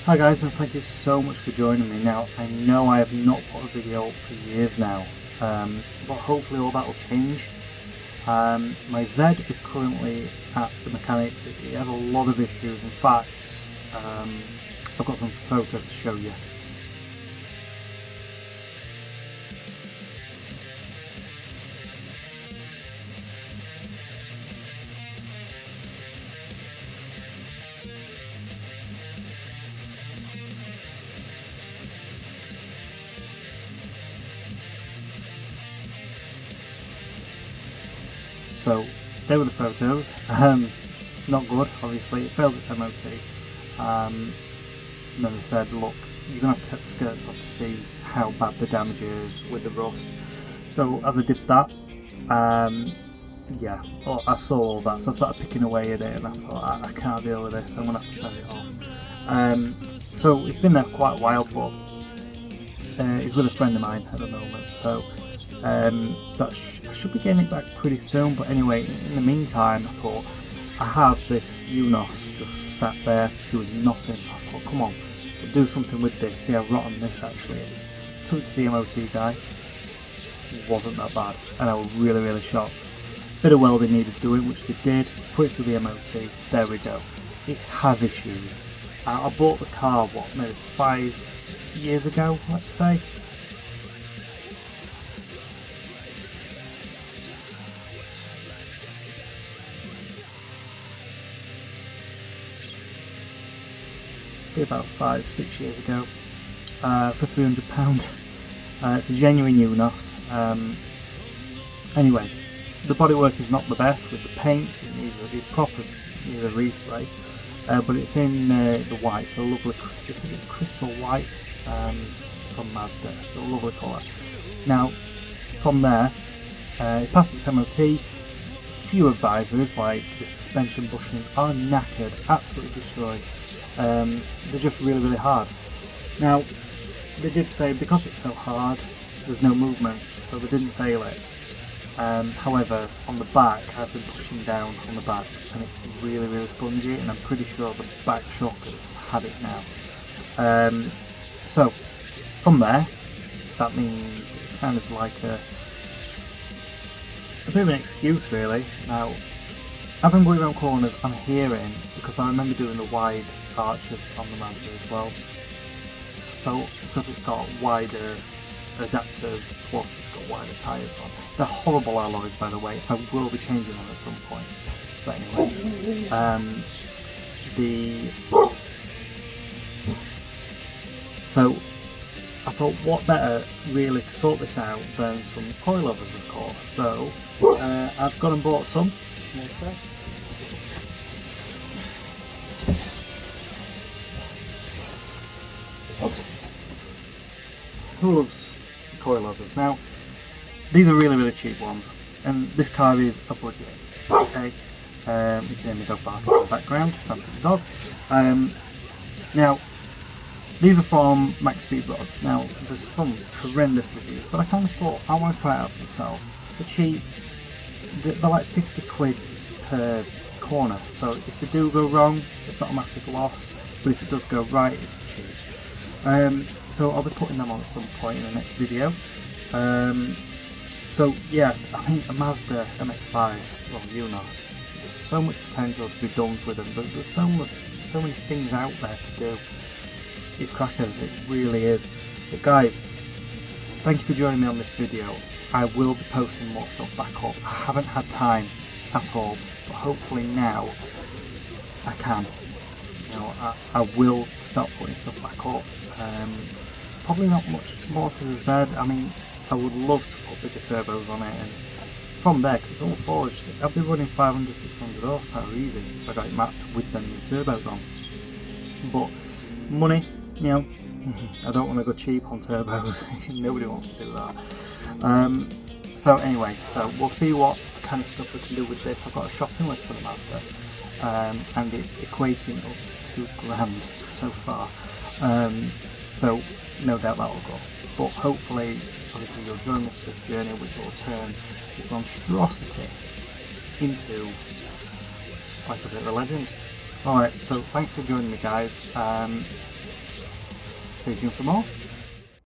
Hi guys, and thank you so much for joining me. Now, I know I have not put a video up for years now, but hopefully all that will change. My Z is currently at the mechanics. It has a lot of issues. In fact, I've got some photos to show you. So, there were the photos. Not good, obviously. It failed its MOT. And then they said, look, you're going to have to take the skirts off to see how bad the damage is with the rust. So, as I did that, I saw all that, so I started picking away at it, and I thought, I can't deal with this, I'm going to have to send it off. So, it's been there for quite a while, but it's with a friend of mine at the moment, so I should be getting it back pretty soon. But anyway, in the meantime, I thought, I have this UNOS just sat there doing nothing, so I thought, come on, we'll do something with this, see how rotten this actually is. Took it to the MOT guy. It wasn't that bad, and I was really shocked. Bit of welding needed doing, which they did. Put it through the MOT. There we go. It has issues. I bought the car, maybe 5 years ago, let's say. About 5-6 years ago, for £300. It's a genuine UNOS. Anyway, the bodywork is not the best with the paint. It needs a respray, but it's in the white, the lovely, I think it's crystal white, from Mazda. It's a lovely colour. Now, from there, it passed its MOT. Few advisories, like the suspension bushings are knackered, absolutely destroyed. They're just really hard. Now, they did say because it's so hard, there's no movement, so they didn't fail it. However, on the back, I've been pushing down on the back, and it's really spongy, and I'm pretty sure the back shockers had it now. So, from there, that means it's kind of like a bit of an excuse, really. Now, as I'm going around corners, I'm hearing, because I remember doing the wide arches on the Mazda as well. So, because it's got wider adapters, plus it's got wider tyres on. They're horrible alloys, by the way. I will be changing them at some point. But anyway, so I thought, what better really to sort this out than some coilovers, of course. So I've gone and bought some. Yes, sir. Who loves coilovers? Now, these are really cheap ones, and this car is a budget. Okay, you can hear my dog barking in the background. Fancy the dog. Now, these are from Max Speed Rods. Now, there's some horrendous reviews, but I kind of thought I want to try it out for myself. They're cheap. They're like 50 quid per corner, so if they do go wrong, it's not a massive loss, but if it does go right, it's cheap. So I'll be putting them on at some point in the next video. So yeah, I mean, a Mazda MX-5, well, UNOS, there's so much potential to be done with them. There's so many things out there to do. It's crackers, it really is. But guys, thank you for joining me on this video. I will be posting more stuff back up. I haven't had time at all, but hopefully now I can. You know, I will start putting stuff back up. Probably not much more to the Z. I mean, I would love to put bigger turbos on it, and from there, because it's all forged, I'll be running 500-600 horsepower easy if I got it mapped with them new turbos on. But money, you know, I don't want to go cheap on turbos. Nobody wants to do that. So anyway, so we'll see what kind of stuff we can do with this. I've got a shopping list for the Mazda, and it's equating up to £2,000 so far. So no doubt that will go. But hopefully, obviously, you'll join us for this journey, which will turn this monstrosity into like a bit of a legend. Alright, so thanks for joining me, guys. Stay tuned for more.